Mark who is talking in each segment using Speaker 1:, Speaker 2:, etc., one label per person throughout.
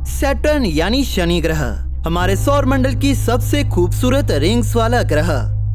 Speaker 1: Saturn यानी शनि ग्रह हमारे सौर मंडल की सबसे खूबसूरत रिंग्स वाला ग्रह।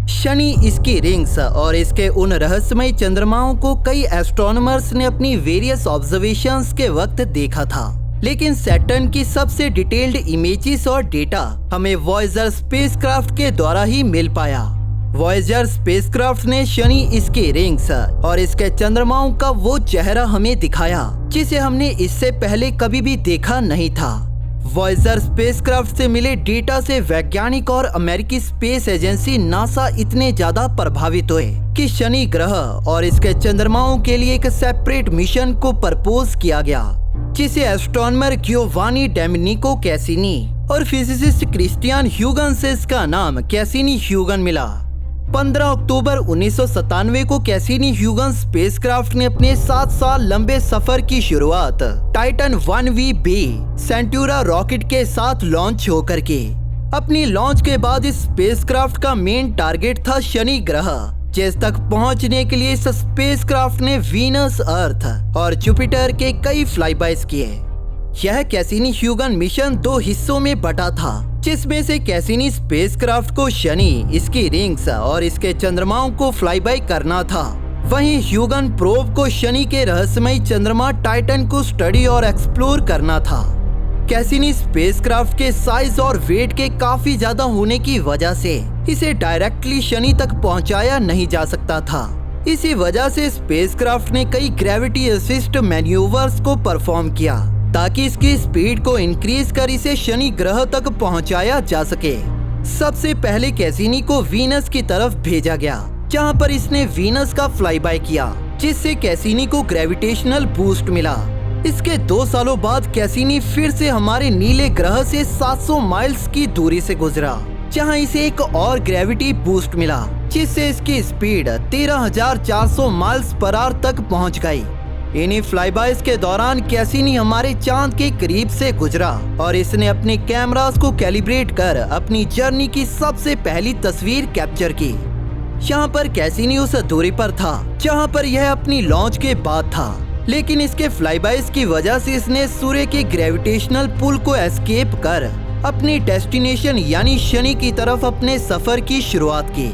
Speaker 1: शनि, इसकी रिंग्स और इसके उन रहस्यमय चंद्रमाओं को कई एस्ट्रोनॉमर्स ने अपनी वेरियस ऑब्जर्वेशंस के वक्त देखा था, लेकिन सैटर्न की सबसे डिटेल्ड इमेजेस और डेटा हमें वॉयेजर स्पेसक्राफ्ट के द्वारा ही मिल पाया। वॉयेजर स्पेसक्राफ्ट ने शनि, इसकी रिंग्स और इसके चंद्रमाओं का वो चेहरा हमें दिखाया जिसे हमने इससे पहले कभी भी देखा नहीं था। वॉयेजर स्पेसक्राफ्ट से मिले डेटा से वैज्ञानिक और अमेरिकी स्पेस एजेंसी नासा इतने ज्यादा प्रभावित हुए कि शनि ग्रह और इसके चंद्रमाओं के लिए एक सेपरेट मिशन को प्रपोज किया गया, जिसे एस्ट्रोनॉमर गियोवानी डोमेनिको कैसिनी और फिजिसिस्ट क्रिस्टियन ह्यूगन से इसका नाम कैसिनी ह्यूगन मिला। 15 अक्टूबर 1997 को कैसिनी ह्यूगन स्पेसक्राफ्ट ने अपने 7 साल लंबे सफर की शुरुआत टाइटन 1V-B सेंट्यूरा रॉकेट के साथ लॉन्च होकर के। अपनी लॉन्च के बाद इस स्पेसक्राफ्ट का मेन टारगेट था शनि ग्रह, जिस तक पहुंचने के लिए इस स्पेसक्राफ्ट ने वीनस, अर्थ और जुपिटर के कई फ्लाईबाइज किए। यह कैसिनी ह्यूगन मिशन 2 हिस्सों में बटा था, जिसमें से कैसिनी स्पेसक्राफ्ट को शनि, इसकी रिंग्स और इसके चंद्रमाओं को फ्लाईबाई करना था, वहीं ह्यूगन प्रोब को शनि के रहस्यमय चंद्रमा टाइटन को स्टडी और एक्सप्लोर करना था। कैसिनी स्पेसक्राफ्ट के साइज और वेट के काफी ज्यादा होने की वजह से इसे डायरेक्टली शनि तक पहुंचाया नहीं जा सकता था। इसी वजह से स्पेसक्राफ्ट ने कई ग्रेविटी असिस्ट मैन्यूवर्स को परफॉर्म किया ताकि इसकी स्पीड को इंक्रीज कर इसे शनि ग्रह तक पहुंचाया जा सके। सबसे पहले कैसिनी को वीनस की तरफ भेजा गया, जहां पर इसने वीनस का फ्लाईबाय किया, जिससे कैसिनी को ग्रेविटेशनल बूस्ट मिला। इसके 2 सालों बाद कैसिनी फिर से हमारे नीले ग्रह से 700 माइल्स की दूरी से गुजरा, जहां इसे एक और ग्रेविटी बूस्ट मिला, जिससे इसकी स्पीड 13,400 माइल्स पर आवर तक पहुंच गई। इन्हीं फ्लाईबाइज के दौरान कैसिनी हमारे चांद के करीब से गुजरा और इसने अपने कैमरास को कैलिब्रेट कर अपनी जर्नी की सबसे पहली तस्वीर कैप्चर की। यहाँ पर कैसिनी उस दूरी पर था जहाँ पर यह अपनी लॉन्च के बाद था, लेकिन इसके फ्लाईबाइज की वजह से इसने सूर्य के ग्रेविटेशनल पुल को एस्केप कर अपनी डेस्टिनेशन यानी शनि की तरफ अपने सफर की शुरुआत की।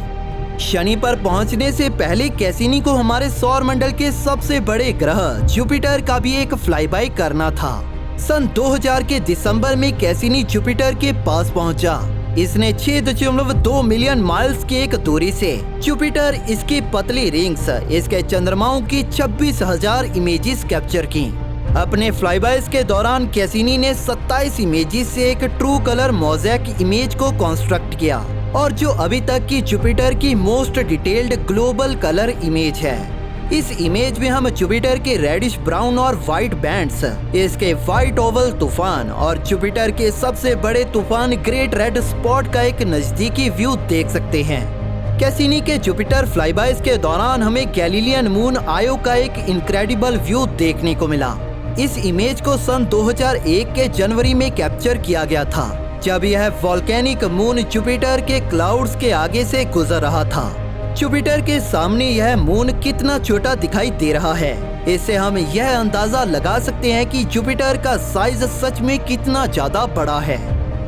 Speaker 1: शनि पर पहुंचने से पहले कैसिनी को हमारे सौर मंडल के सबसे बड़े ग्रह जुपिटर का भी एक फ्लाईबाई करना था। सन 2000 के दिसंबर में कैसिनी जुपिटर के पास पहुंचा। इसने 6.2 मिलियन माइल्स की एक दूरी से जुपिटर, इसकी पतली रिंग्स, इसके चंद्रमाओं की 26,000 इमेजेस कैप्चर की। अपने फ्लाईबाइज के दौरान कैसिनी ने 27 इमेजेस से एक ट्रू कलर मोज़ेक इमेज को कंस्ट्रक्ट किया, और जो अभी तक की जुपिटर की most detailed global colour image है। इस इमेज में हम जुपिटर के रेडिश ब्राउन और व्हाइट बैंड्स, इसके व्हाइट ओवल तूफान और जुपिटर के सबसे बड़े तूफान ग्रेट रेड स्पॉट का एक नजदीकी व्यू देख सकते हैं। कैसिनी के जुपिटर फ्लाईबाइज के दौरान हमें गैलीलियन मून आयो का एक इनक्रेडिबल व्यू देखने को मिला। इस इमेज को सन 2001 के जनवरी में कैप्चर किया गया था, जब यह वोल्केनिक मून जुपिटर के क्लाउड्स के आगे से गुजर रहा था। जुपिटर के सामने यह मून कितना छोटा दिखाई दे रहा है, इससे हम यह अंदाजा लगा सकते हैं कि जुपिटर का साइज सच में कितना ज्यादा बड़ा है।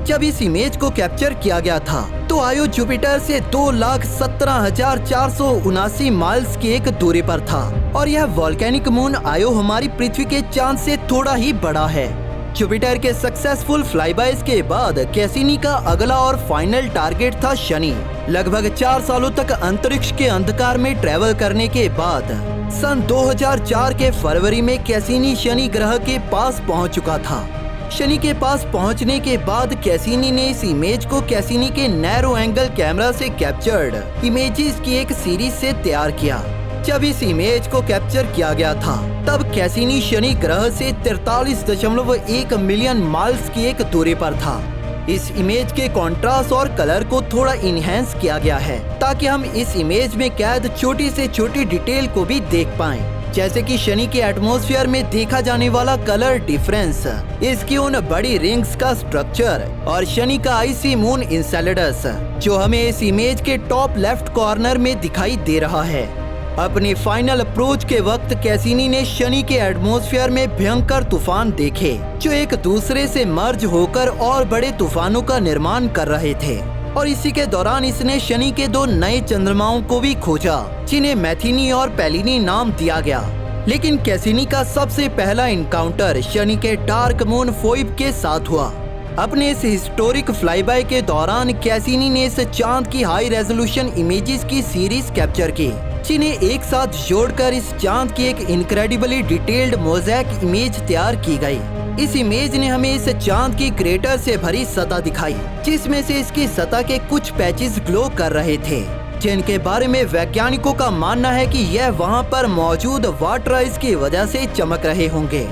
Speaker 1: जब इस इमेज को कैप्चर किया गया था तो आयो जुपिटर से 2,17,479 माइल्स की एक दूरी पर था, और यह वोल्केनिक मून आयो हमारी पृथ्वी के चांद से थोड़ा ही बड़ा है। जुपिटर के सक्सेसफुल फ्लाईबाइज के बाद कैसिनी का अगला और फाइनल टारगेट था शनि। लगभग 4 सालों तक अंतरिक्ष के अंधकार में ट्रेवल करने के बाद सन 2004 के फरवरी में कैसिनी शनि ग्रह के पास पहुंच चुका था। शनि के पास पहुंचने के बाद कैसिनी ने इस इमेज को कैसिनी के नैरो एंगल कैमरा से कैप्चर्ड इमेजेस की एक सीरीज से तैयार किया। जब इस इमेज को कैप्चर किया गया था तब कैसिनी शनि ग्रह से 43.1 मिलियन माइल्स की एक दूरी पर था। इस इमेज के कॉन्ट्रास्ट और कलर को थोड़ा इनहेंस किया गया है ताकि हम इस इमेज में कैद छोटी से छोटी डिटेल को भी देख पाएं, जैसे कि शनि के एटमॉस्फेयर में देखा जाने वाला कलर डिफरेंस, इसकी उन बड़ी रिंग्स का स्ट्रक्चर और शनि का आइसी मून इंसेलेडस जो हमें इस इमेज के टॉप लेफ्ट कॉर्नर में दिखाई दे रहा है। अपनी फाइनल अप्रोच के वक्त कैसिनी ने शनि के एटमॉस्फेयर में भयंकर तूफान देखे जो एक दूसरे से मर्ज होकर और बड़े तूफानों का निर्माण कर रहे थे। और इसी के दौरान इसने शनि के 2 नए चंद्रमाओं को भी खोजा जिन्हें मैथिनी और पेलिनी नाम दिया गया। लेकिन कैसिनी का सबसे पहला इनकाउंटर शनि के डार्क मून फोइब के साथ हुआ। अपने इस हिस्टोरिक फ्लाईबाय के दौरान कैसिनी ने इस चांद की हाई रेजोल्यूशन इमेजेस की सीरीज कैप्चर की जिन्हें एक साथ जोड़कर इस चांद की एक इनक्रेडिबली डिटेल्ड मोज़ेक इमेज तैयार की गई। इस इमेज ने हमें इस चांद की क्रेटर से भरी सतह दिखाई जिसमें से इसकी सतह के कुछ पैचेस ग्लो कर रहे थे जिनके बारे में वैज्ञानिकों का मानना है कि यह वहां पर मौजूद वाटर आइस की वजह से चमक रहे होंगे।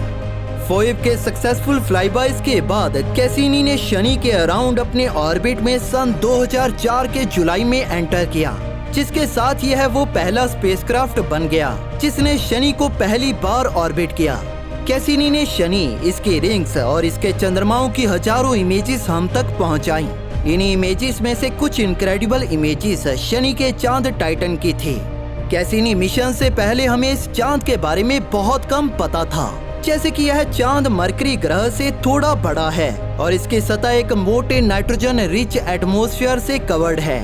Speaker 1: फोइब के सक्सेसफुल फ्लाईबाइज के बाद कैसिनी ने शनि के अराउंड अपने ऑर्बिट में सन 2004 के जुलाई में एंटर किया जिसके साथ यह वो पहला स्पेसक्राफ्ट बन गया जिसने शनि को पहली बार ऑर्बिट किया। कैसिनी ने शनि, इसकी रिंग्स और इसके चंद्रमाओं की हजारों इमेजेस हम तक पहुंचाई। इन्हीं इमेजेस में से कुछ इनक्रेडिबल इमेजेस शनि के चांद टाइटन की थी। कैसिनी मिशन से पहले हमें इस चांद के बारे में बहुत कम पता था, जैसे कि यह चांद मरकरी ग्रह से थोड़ा बड़ा है और इसकी सतह एक मोटे नाइट्रोजन रिच एटमॉस्फेयर से कवर्ड है।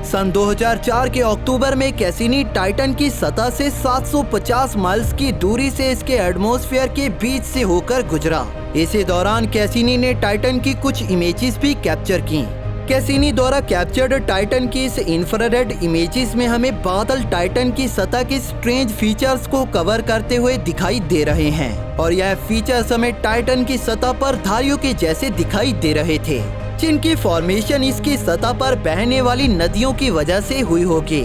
Speaker 1: सन 2004 के अक्टूबर में कैसिनी टाइटन की सतह से 750 माइल्स की दूरी से इसके एटमॉस्फेयर के बीच से होकर गुजरा। इसी दौरान कैसिनी ने टाइटन की कुछ इमेजेस भी कैप्चर की। कैसिनी द्वारा कैप्चर्ड टाइटन की इस इंफ्रारेड इमेजेस में हमें बादल टाइटन की सतह के स्ट्रेंज फीचर्स को कवर करते हुए दिखाई दे रहे हैं और यह फीचर्स हमें टाइटन की सतह पर धारियों के जैसे दिखाई दे रहे थे जिनकी फॉर्मेशन इसकी सतह पर बहने वाली नदियों की वजह से हुई होगी।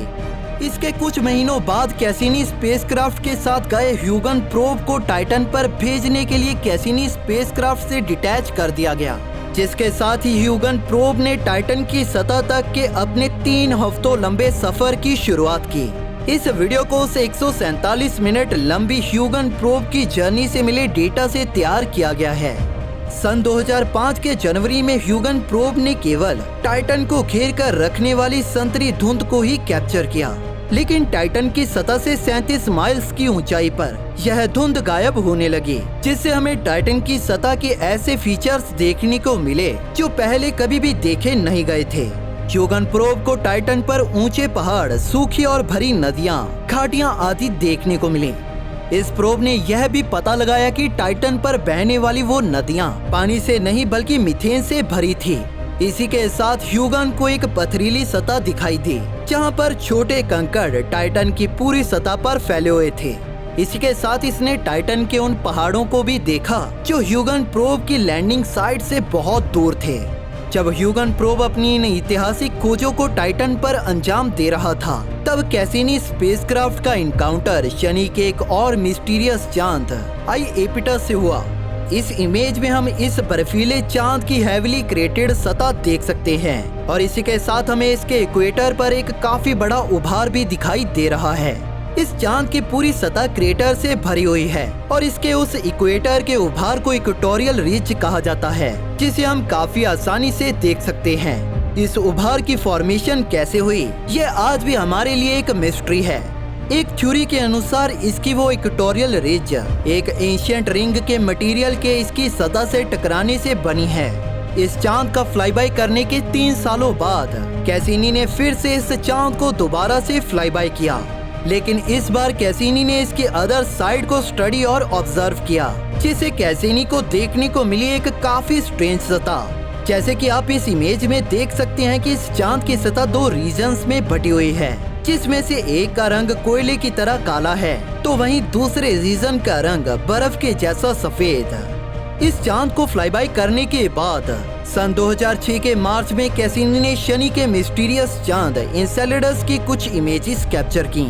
Speaker 1: इसके कुछ महीनों बाद कैसिनी स्पेसक्राफ्ट के साथ गए ह्यूगन प्रोब को टाइटन पर भेजने के लिए कैसिनी स्पेसक्राफ्ट से डिटैच कर दिया गया, जिसके साथ ही ह्यूगन प्रोब ने टाइटन की सतह तक के अपने 3 हफ्तों लंबे सफर की शुरुआत की। इस वीडियो को 147 मिनट लंबी ह्यूगन प्रोब की जर्नी से मिले डेटा से तैयार किया गया है। सन 2005 के जनवरी में ह्यूगन प्रोब ने केवल टाइटन को घेर कर रखने वाली संतरी धुंध को ही कैप्चर किया, लेकिन टाइटन की सतह से 37 माइल्स की ऊंचाई पर यह धुंध गायब होने लगी, जिससे हमें टाइटन की सतह के ऐसे फीचर्स देखने को मिले जो पहले कभी भी देखे नहीं गए थे। ह्यूगन प्रोब को टाइटन पर ऊंचे पहाड़, सूखी और भरी नदियां, घाटियां आदि देखने को मिली। इस प्रोब ने यह भी पता लगाया कि टाइटन पर बहने वाली वो नदियां पानी से नहीं बल्कि मीथेन से भरी थी। इसी के साथ ह्यूगन को एक पथरीली सतह दिखाई दी जहां पर छोटे कंकड़ टाइटन की पूरी सतह पर फैले हुए थे। इसी के साथ इसने टाइटन के उन पहाड़ों को भी देखा जो ह्यूगन प्रोब की लैंडिंग साइट से बहुत दूर थे। जब ह्यूगन प्रोब अपनी इन ऐतिहासिक खोजों को टाइटन पर अंजाम दे रहा था, तब कैसिनी स्पेसक्राफ्ट का इनकाउंटर शनि के एक और मिस्टीरियस चांद आई एपिटस से हुआ। इस इमेज में हम इस बर्फीले चांद की हेविली क्रेटेड सतह देख सकते हैं और इसी के साथ हमें इसके इक्वेटर पर एक काफी बड़ा उभार भी दिखाई दे रहा है। इस चांद की पूरी सतह क्रेटर से भरी हुई है और इसके उस इक्वेटर के उभार को इक्वेटोरियल रिज कहा जाता है, जिसे हम काफी आसानी से देख सकते हैं। इस उभार की फॉर्मेशन कैसे हुई, ये आज भी हमारे लिए एक मिस्ट्री है। एक थ्योरी के अनुसार इसकी वो इक्वेटोरियल रिज एक एंशिएंट रिंग के मटेरियल के इसकी सतह से टकराने से बनी है। इस चांद का फ्लाईबाय करने के 3 सालों बाद कैसिनी ने फिर से इस चांद को दोबारा से फ्लाईबाय किया, लेकिन इस बार कैसिनी ने इसकी अदर साइड को स्टडी और ऑब्जर्व किया, जिसे कैसिनी को देखने को मिली एक काफी स्ट्रेंज सतह। जैसे कि आप इस इमेज में देख सकते हैं कि इस चांद की सतह 2 रीजन्स में बटी हुई है, जिसमें से एक का रंग कोयले की तरह काला है तो वहीं दूसरे रीजन का रंग बर्फ के जैसा सफेद। इस चांद को फ्लाईबाय करने के बाद सन 2006 के मार्च में कैसिनी ने शनि के मिस्टीरियस चांद इंसेलेडस की कुछ इमेजेस कैप्चर की।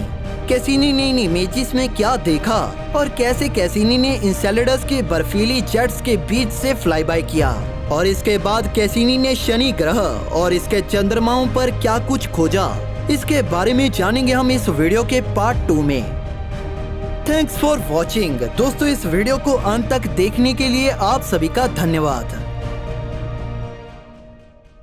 Speaker 1: कैसिनी ने इन इमेजेस में क्या देखा और कैसे कैसिनी ने इंसेलेडस के बर्फीली जेट्स के बीच से फ्लाईबाय किया, और इसके बाद कैसिनी ने शनि ग्रह और इसके चंद्रमाओं पर क्या कुछ खोजा, इसके बारे में जानेंगे हम इस वीडियो के पार्ट 2 में। Thanks for watching. दोस्तों, इस वीडियो को अंत तक देखने के लिए आप सभी का धन्यवाद।